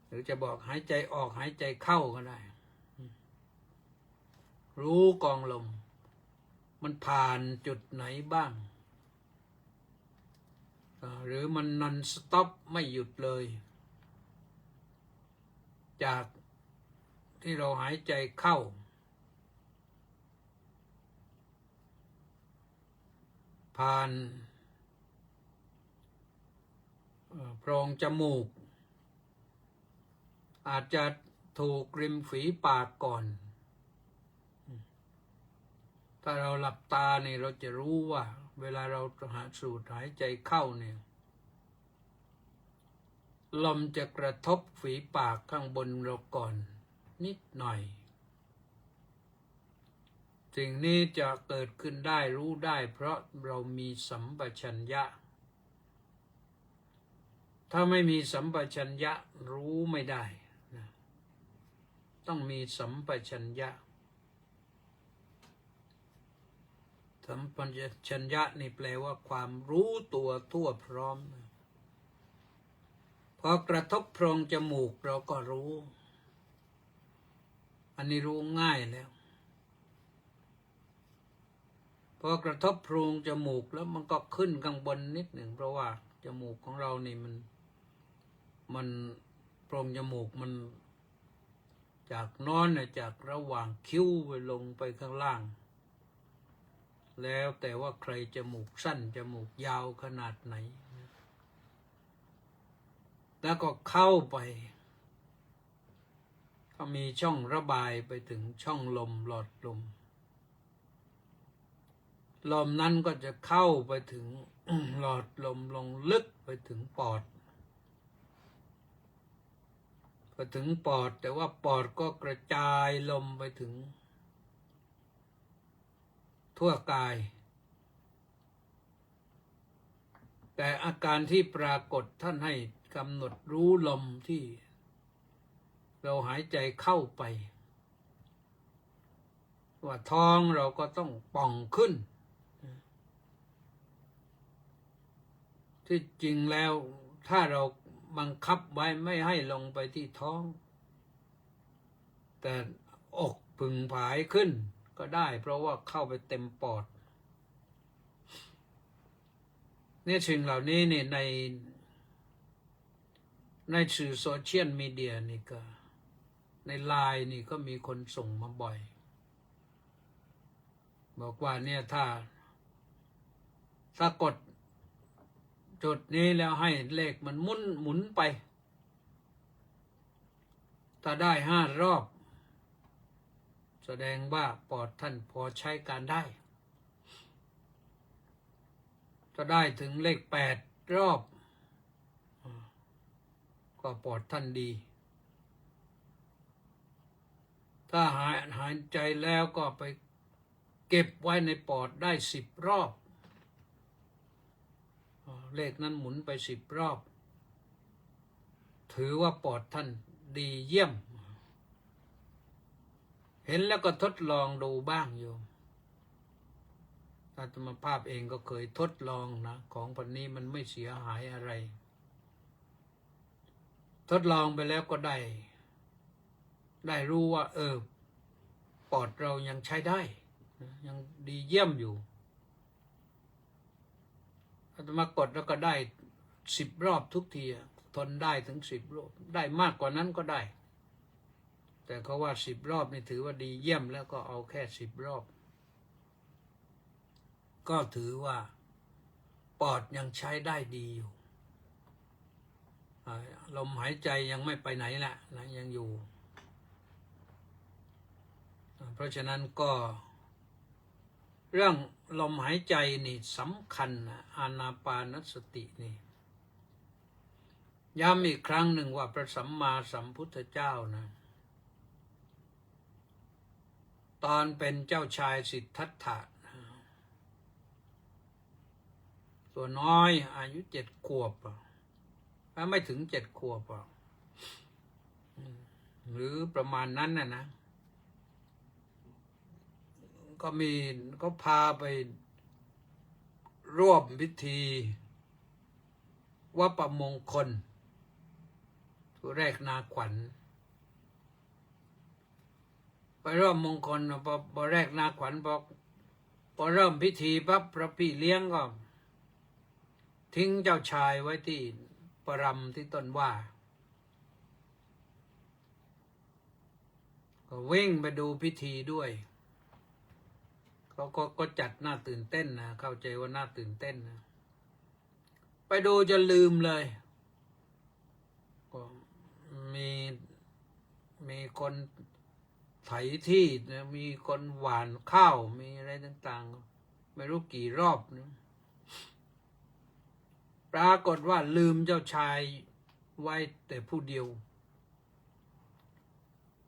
หรือจะบอกหายใจออกหายใจเข้าก็ได้รู้กองลมมันผ่านจุดไหนบ้างหรือมันนอนสต็อปไม่หยุดเลยจากที่เราหายใจเข้าผ่าน โพรงจมูกอาจจะถูกริมฝีปากก่อนถ้าเราหลับตาเนี่ยเราจะรู้ว่าเวลาเราสูดหายใจเข้าเนี่ยลมจะกระทบฝีปากข้างบนเราก่อนนิดหน่อยสิ่งนี้จะเกิดขึ้นได้รู้ได้เพราะเรามีสัมปชัญญะถ้าไม่มีสัมปชัญญะรู้ไม่ได้นะต้องมีสัมปชัญญะสัมปชัญญะนี่แปลว่าความรู้ตัวทั่วพร้อมพอกระทบโพรงจมูกเราก็รู้อันนี้รู้ง่ายแล้วพอกระทบโพรงจมูกแล้วมันก็ขึ้นข้างบนนิดหนึ่งเพราะว่าจมูกของเรานี่มันโพรงจมูกมันจากนอนเนี่ยจากระหว่างคิ้วไปลงไปข้างล่างแล้วแต่ว่าใครจมูกสั้นจมูกยาวขนาดไหนแล้วก็เข้าไปก็มีช่องระบายไปถึงช่องลมหลอดลมลมนั้นก็จะเข้าไปถึง หลอดลมลงลึกไปถึงปอดพอถึงปอดแต่ว่าปอดก็กระจายลมไปถึงทั่วกายแต่อาการที่ปรากฏท่านให้กำหนดรู้ลมที่เราหายใจเข้าไปว่าท้องเราก็ต้องป่องขึ้นที่จริงแล้วถ้าเราบังคับไว้ไม่ให้ลงไปที่ท้องแต่อกผึ่งผายขึ้นก็ได้เพราะว่าเข้าไปเต็มปอดเนี่ยสิ่งเหล่านี้เนี่ยในสื่อโซเชียลมีเดียนี่ก็ในไลน์นี่ก็มีคนส่งมาบ่อยบอกว่าเนี่ยถ้ากดจุดนี้แล้วให้เลขมันหมุนไปถ้าได้5 รอบแสดงว่าปอดท่านพอใช้การได้ถ้าได้ถึงเลข8 รอบก็ปอดท่านดีถ้าหายใจแล้วก็ไปเก็บไว้ในปอดได้10 รอบเลขนั้นหมุนไป10 รอบถือว่าปอดท่านดีเยี่ยมเห็นแล้วก็ทดลองดูบ้างโยมอาตมาภาพเองก็เคยทดลองนะของพันนี้มันไม่เสียหายอะไรทดลองไปแล้วก็ได้รู้ว่าปอดเรายังใช้ได้ยังดีเยี่ยมอยู่อาตมากดแล้วก็ได้10 รอบทุกทีทนได้ถึง10 รอบได้มากกว่านั้นก็ได้แต่เขาว่า10 รอบนี่ถือว่าดีเยี่ยมแล้วก็เอาแค่10 รอบก็ถือว่าปอดยังใช้ได้ดีอยู่ลมหายใจยังไม่ไปไหนละนะยังอยู่เพราะฉะนั้นก็เรื่องลมหายใจนี่สำคัญนะอานาปานสตินี่ย้ำอีกครั้งหนึ่งว่าพระสัมมาสัมพุทธเจ้านะตอนเป็นเจ้าชายสิทธัตถะตัวน้อยอายุ7 ขวบไม่ถึง7 ขวบหรือประมาณนั้นนะก็พาไปร่วมพิธีวัปมงคลตัวแรกนาขวัญไปร่วมมงคลพอแรกนาขวัญพอเริ่มพิธีปั๊บพระพี่เลี้ยงก็ทิ้งเจ้าชายไว้ที่ปรำที่ต้นว่าก็วิ่งไปดูพิธีด้วยเขาก็จัดน่าตื่นเต้นนะเข้าใจว่าน่าตื่นเต้นนะไปดูจะลืมเลย มีคนไถที่นะมีคนหว่านข้าวมีอะไรต่างๆไม่รู้กี่รอบนะปรากฏว่าลืมเจ้าชายไว้แต่ผู้เดียว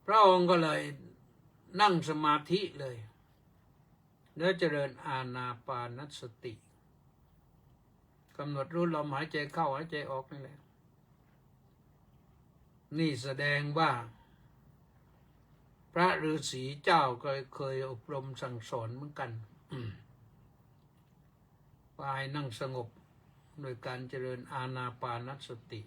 พระองค์ก็เลยนั่งสมาธิเลยแล้วเจริญอานาปานสติกำหนดรู้ลมหายใจเข้าหายใจออกนี่แหละนี่แสดงว่าพระฤาษีเจ้าก็เคยอบรมสั่งสอนเหมือนกันว่าให้นั่งสงบโดยการเจริญอานาปานสติ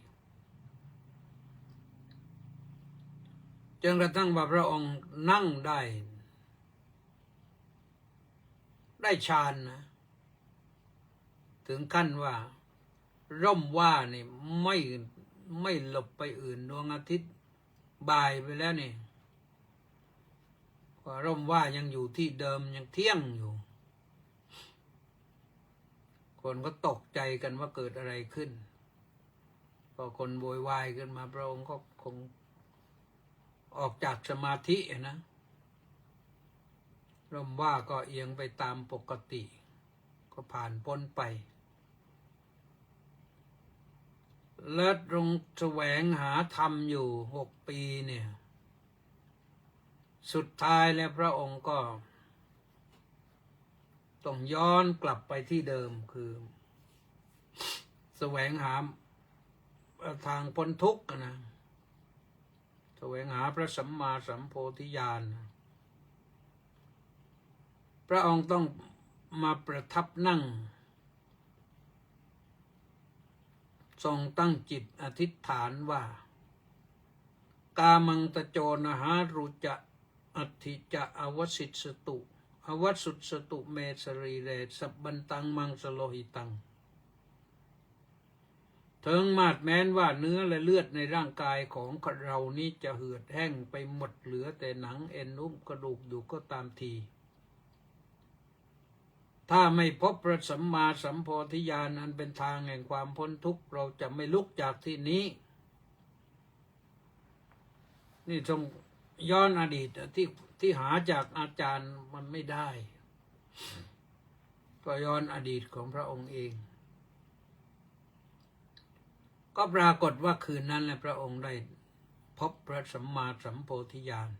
จนกระทั่งว่าพระองค์นั่งได้ฌานนะถึงขั้นว่าร่มว่านี่ไม่หลบไปอื่นดวงอาทิตย์บ่ายไปแล้วนี่ว่าร่มว่ายังอยู่ที่เดิมยังเที่ยงอยู่คนก็ตกใจกันว่าเกิดอะไรขึ้นพอคนโวยวายขึ้นมาพระองค์ก็คงออกจากสมาธินะร่มว่าก็เอียงไปตามปกติก็ผ่านพ้นไปและตรงแสวงหาธรรมอยู่6 ปีเนี่ยสุดท้ายแล้วพระองค์ก็ต้องย้อนกลับไปที่เดิมคือแสวงหาทางพ้นทุกข์นะแสวงหาพระสัมมาสัมโพธิญาณพระองค์ต้องมาประทับนั่งทรงตั้งจิตอธิษฐานว่ากามังตโจนะหารุจะอัตถิจะอวสิตสตุอวสุตสตุเมสรีเรสับบันตังมังสโลหิตังถึงมาดแม้นว่าเนื้อและเลือดในร่างกายของเรานี้จะเหือดแห้งไปหมดเหลือแต่หนังเอ็นนุ่มกระดูกอยู่ก็ตามทีถ้าไม่พบพระสัมมาสัมโพธิญาณอันเป็นทางแห่งความพ้นทุกข์เราจะไม่ลุกจากที่นี้นี่ทรงย้อนอดีตที่หาจากอาจารย์มันไม่ได้ก็ย้อนอดีตของพระองค์เองก็ปรากฏว่าคืนนั้นแหละพระองค์ได้พบพระสัมมาสัมโพธิญาณ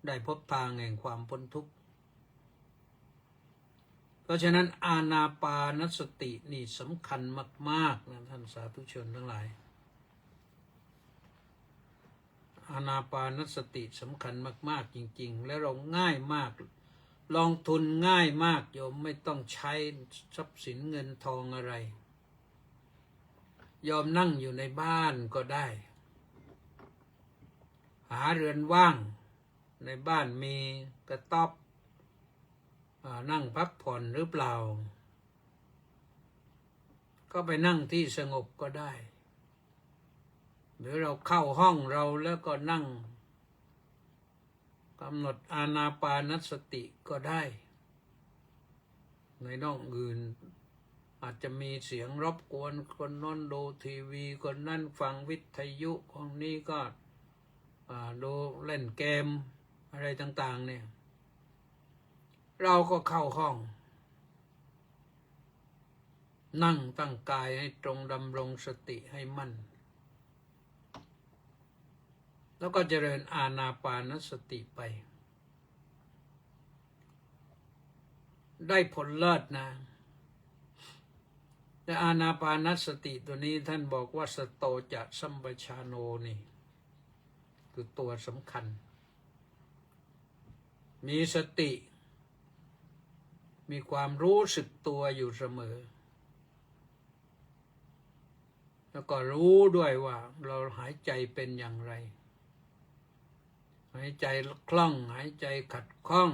ได้พบทางแห่งความพ้นทุกข์เพราะฉะนั้นอานาปานสตินี่สำคัญมากๆนะท่านสาธุชนทั้งหลายอานาปานสติสำคัญมากๆจริงๆและเราง่ายมากลงทุนง่ายมากโยมไม่ต้องใช้ทรัพย์สินเงินทองอะไรยอมนั่งอยู่ในบ้านก็ได้หาเรือนว่างในบ้านมีกระต๊อบนั่งพักผ่อนหรือเปล่าก็ไปนั่งที่สงบก็ได้หรือเราเข้าห้องเราแล้วก็นั่งกำหนดอานาปานสติก็ได้ในห้องอื่นอาจจะมีเสียงรบกวนคนนอนดูทีวีคนนั่นฟังวิทยุคนนี้ก็ดูเล่นเกมอะไรต่างๆเนี่ยเราก็เข้าห้องนั่งตั้งกายให้ตรงดำรงสติให้มั่นแล้วก็เจริญอานาปานสติไปได้ผลเลิศนะแต่อานาปานสติตัวนี้ท่านบอกว่าสโตจะสัมปชาโนนี่คือตัวสำคัญมีสติมีความรู้สึกตัวอยู่เสมอแล้วก็รู้ด้วยว่าเราหายใจเป็นอย่างไรหายใจคล่องหายใจขัดข้อง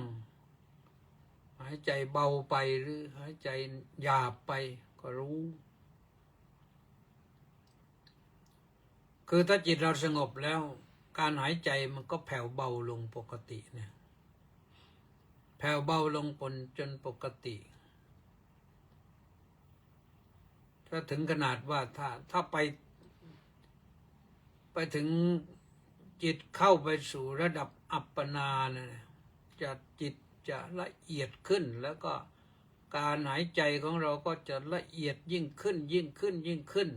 หายใจเบาไปหรือหายใจหยาบไปก็รู้คือถ้าจิตเราสงบแล้วการหายใจมันก็แผ่วเบาลงปกติเนี่ยแผ่วเบาลงจนปกติถ้าถึงขนาดว่าถ้าไป ไปถึงจิตเข้าไปสู่ระดับอัปปนานะจะจิตจะละเอียดขึ้น แล้วก็การหายใจของเราก็จะละเอียดยิ่งขึ้นยิ่งขึ้นยิ่งขึ้น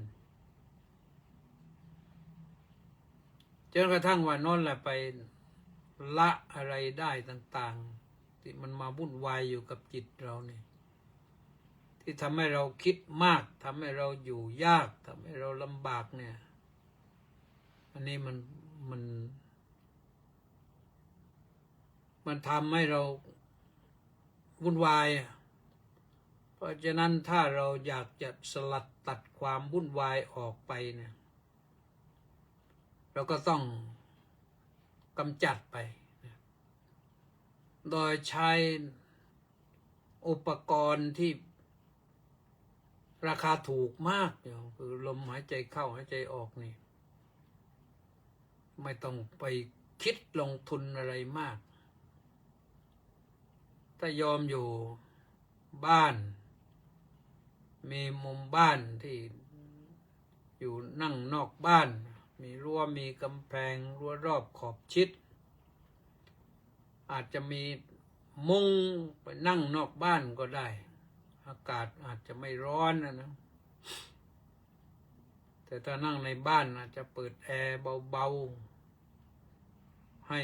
จนกระทั่งวันนั้นแหละไปละอะไรได้ต่างๆที่มันมาวุ่นวายอยู่กับจิตเราเนี่ยที่ทำให้เราคิดมากทำให้เราอยู่ยากทำให้เราลำบากเนี่ยอันนี้มันทำให้เราวุ่นวายเพราะฉะนั้นถ้าเราอยากจะสลัดตัดความวุ่นวายออกไปเนี่ยเราก็ต้องกำจัดไปโดยใช้อุปกรณ์ที่ราคาถูกมากคือลมหายใจเข้าหายใจออกนี่ไม่ต้องไปคิดลงทุนอะไรมากถ้ายอมอยู่บ้านมีมุมบ้านที่อยู่นั่งนอกบ้านมีรั้วมีกำแพงรั้วรอบขอบชิดอาจจะมีมุ้งไปนั่งนอกบ้านก็ได้อากาศอาจจะไม่ร้อนนะแต่ถ้านั่งในบ้านอาจจะเปิดแอร์เบาๆให้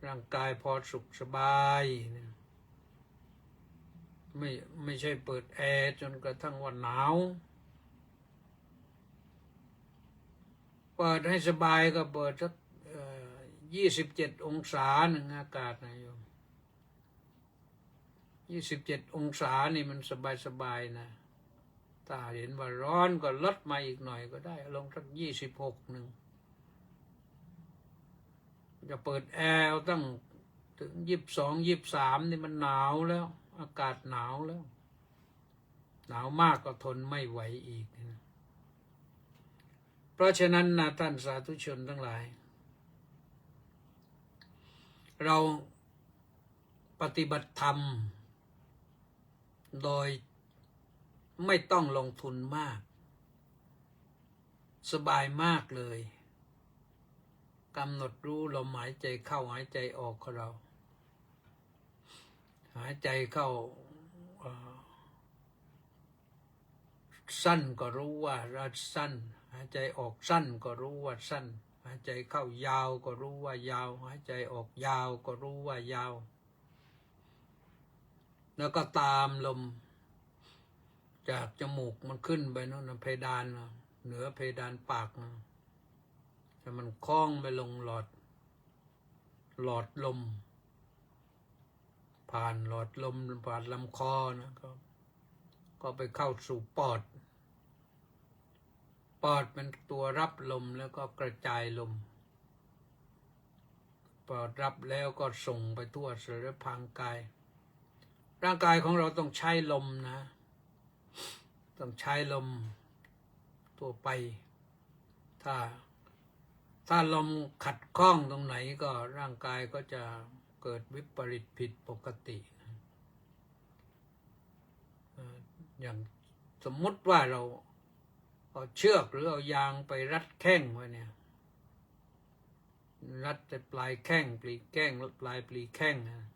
ร่างกายพอสุขสบายไม่ใช่เปิดแอร์จนกระทั่งว่าหนาวเปิดให้สบายก็เปิดสัก27 องศาหนึ่งอากาศนะโยม27 องศานี่มันสบายนะถ้าเห็นว่าร้อนก็ลดมาอีกหน่อยก็ได้ลงสัก26นึงจะเปิดแอร์ตั้งถึง22 23นี่มันหนาวแล้วอากาศหนาวแล้วหนาวมากก็ทนไม่ไหวอีกนะเพราะฉะนั้นนะท่านสาธุชนทั้งหลายเราปฏิบัติธรรมโดยไม่ต้องลงทุนมากสบายมากเลยกำหนดรู้ลมหายใจเข้าหายใจออกของเราหายใจเข้าสั้นก็รู้ว่าสั้นหายใจออกสั้นก็รู้ว่าสั้นหายใจเข้ายาวก็รู้ว่ายาวหายใจออกยาวก็รู้ว่ายาวแล้วก็ตามลมจากจมูกมันขึ้นไปโน่นเพดานเหนือเพดานปากแต่มันคล้องไปลงหลอดลมผ่านหลอดลมผ่านลำคอนะก็ไปเข้าสู่ปอดเป็นตัวรับลมแล้วก็กระจายลมปอดรับแล้วก็ส่งไปทั่วสารพางกายร่างกายของเราต้องใช้ลมนะต้องใช้ลมตัวไปถ้าลมขัดข้องตรงไหนก็ร่างกายก็จะเกิดวิปริตผิดปกติอย่างสมมุติว่าเราเอาเชือกหรือเอายางไปรัดแข้งไว้เนี่ยรัดแต่ปลายแข้งปลีแข้งปลายปลีแข้งนะ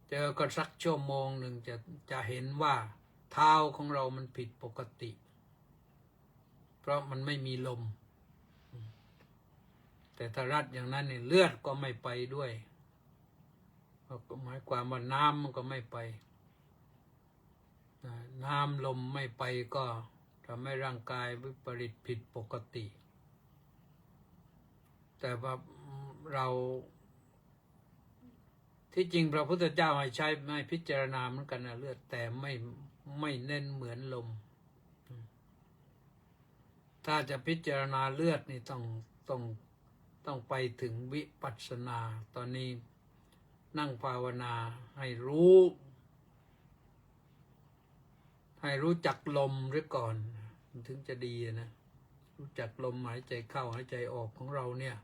เจอก็สักชั่วโมงหนึ่งจะเห็นว่าเท้าของเรามันผิดปกติเพราะมันไม่มีลมแต่ถ้ารัดอย่างนั้นเนี่ยเลือดก็ไม่ไปด้วยก็หมายความว่าน้ำมันก็ไม่ไปน้ำลมไม่ไปก็ทำให้ร่างกายวิปริตผิดปกติแต่ว่าเราที่จริงพระพุทธเจ้าให้ใช้ไม่พิจารณาเหมือนกันนะเลือดแต่ไม่เน้นเหมือนลมถ้าจะพิจารณาเลือดนี่ต้องไปถึงวิปัสสนาตอนนี้นั่งภาวนาให้รู้จักลมหรือก่อนถึงจะดีนะรู้จักลมหายใจเข้าหายใจออกของเราเนี่ย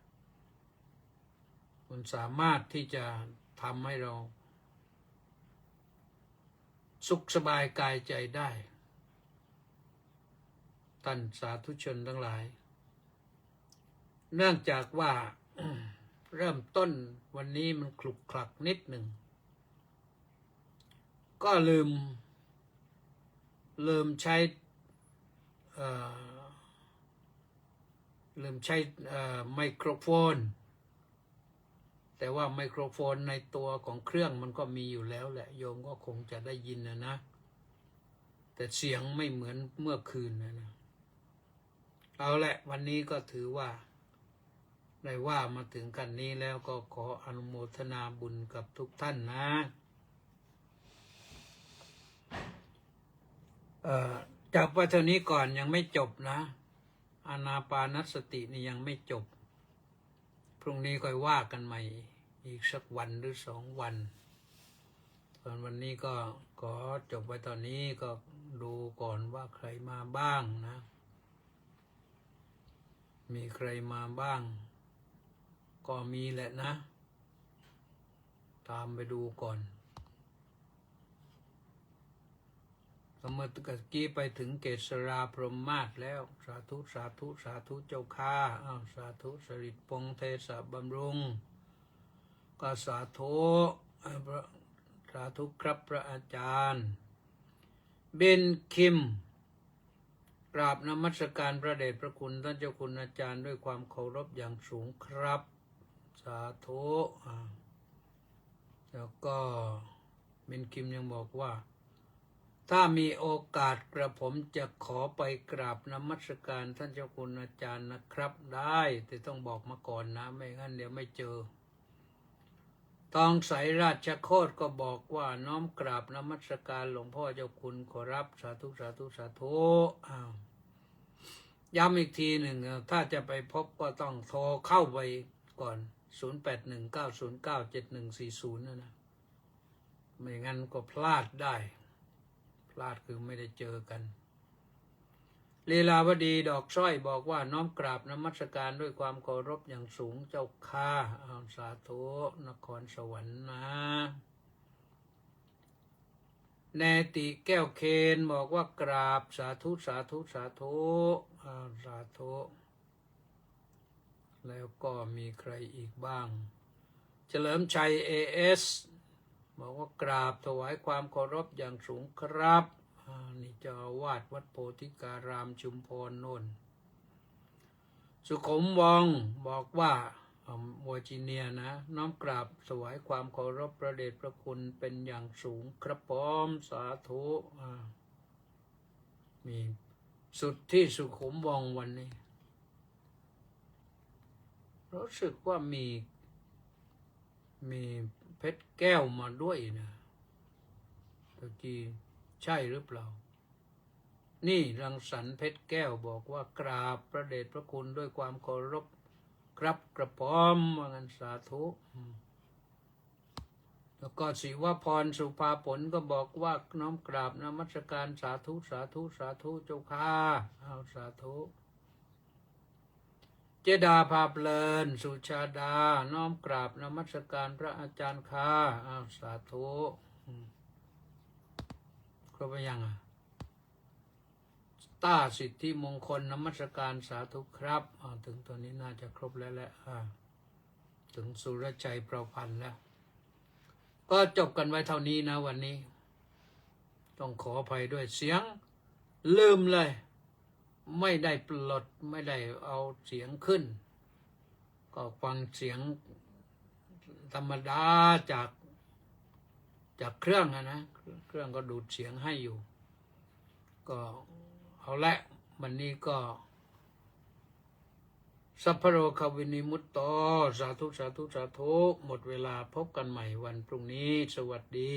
มันสามารถที่จะทำให้เราสุขสบายกายใจได้ ท่านสาธุชนทั้งหลาย เนื่องจากว่า เริ่มต้นวันนี้มันคลุกคลักนิดหนึ่งก็ลืมใช้ไมโครโฟนแต่ว่าไมโครโฟนในตัวของเครื่องมันก็มีอยู่แล้วแหละโยมก็คงจะได้ยินนะแต่เสียงไม่เหมือนเมื่อคืนนะเอาแหละวันนี้ก็ถือว่าได้ว่ามาถึงกันนี้แล้วก็ขออนุโมทนาบุญกับทุกท่านนะจับไว้เท่านี้ก่อนยังไม่จบนะอานาปานสตินี่ยังไม่จบพรุ่งนี้ค่อยว่ากันใหม่อีกสักวันหรือ2 วันส่วนวันนี้ก็ขอจบไว้ตอนนี้ก็ดูก่อนว่าใครมาบ้างนะมีใครมาบ้างก็มีแหละนะตามไปดูก่อนเมื่อกี้ไปถึงเกษราพรหมมาศแล้วสาธุสาธุสาธุเจ้าข้าสาธุสริตพงษ์เทศบำรุงก็สาธุสาธุครับพระอาจารย์เบนคิมกราบนมัสการพระเดชพระคุณท่านเจ้าคุณอาจารย์ด้วยความเคารพอย่างสูงครับสาธุแล้วก็เบนคิมยังบอกว่าถ้ามีโอกาสกระผมจะขอไปกราบนมัสการท่านเจ้าคุณอาจารย์นะครับได้แต่ต้องบอกมาก่อนนะไม่งั้นเดี๋ยวไม่เจอทองใสราชโคตรก็บอกว่าน้อมกราบนมัสการหลวงพ่อเจ้าคุณขอรับสาธุสาธุสาธุย้ำอีกทีหนึ่งถ้าจะไปพบก็ต้องโทรเข้าไปก่อน0819097140นะไม่งั้นก็พลาดได้พลาดคือไม่ได้เจอกันลีลาวดีดอกสร้อยบอกว่าน้อมกราบนมัสการด้วยความเคารพอย่างสูงเจ้าข้าสาธุนครสวรรค์นะแนติแก้วเคนบอกว่ากราบสาธุสาธุสาธุสาธุแล้วก็มีใครอีกบ้างเฉลิมชัยASบอกว่ากราบถวายความเคารพอย่างสูงครับนี่เจ้าอาวาสวัดโพธิการามชุมพรโน่นสุขุมวงบอกว่าเวอร์จิเนียนะน้อมกราบถวายความเคารพพระเดชพระคุณเป็นอย่างสูงครับพร้อมสาธุมีสุดที่สุขุมวงวันนี้รู้สึกว่ามีเพชรแก้วมาด้วยนะตะกี้ใช่หรือเปล่านี่รังสรรค์เพชรแก้วบอกว่ากราบพระเดชพระคุณด้วยความเคารพครับกระพร้อมว่างั้นสาธุแล้วก็ศิวพรสุภาผลก็บอกว่าน้อมกราบนมัสการสาธุสาธุสาธุเจ้าค่ะสาธุเจดาภาเพลินสุชาดาน้อมกราบนมัสการพระอาจารย์ค่ะสาธุครบไปยังต้าสิทธิมงคลนมัสการสาธุครับถึงตัวนี้น่าจะครบแล้วแหละถึงสุรชัยเปราพันธ์แล้วก็จบกันไว้เท่านี้นะวันนี้ต้องขออภัยด้วยเสียงลืมเลยไม่ได้ปลดไม่ได้เอาเสียงขึ้นก็ฟังเสียงธรรมดาจากเครื่องนะเครื่องก็ดูดเสียงให้อยู่ก็เอาละวันนี้ก็สัพพโรควินิมุตโตสาธุสาธุสาธุหมดเวลาพบกันใหม่วันพรุ่งนี้สวัสดี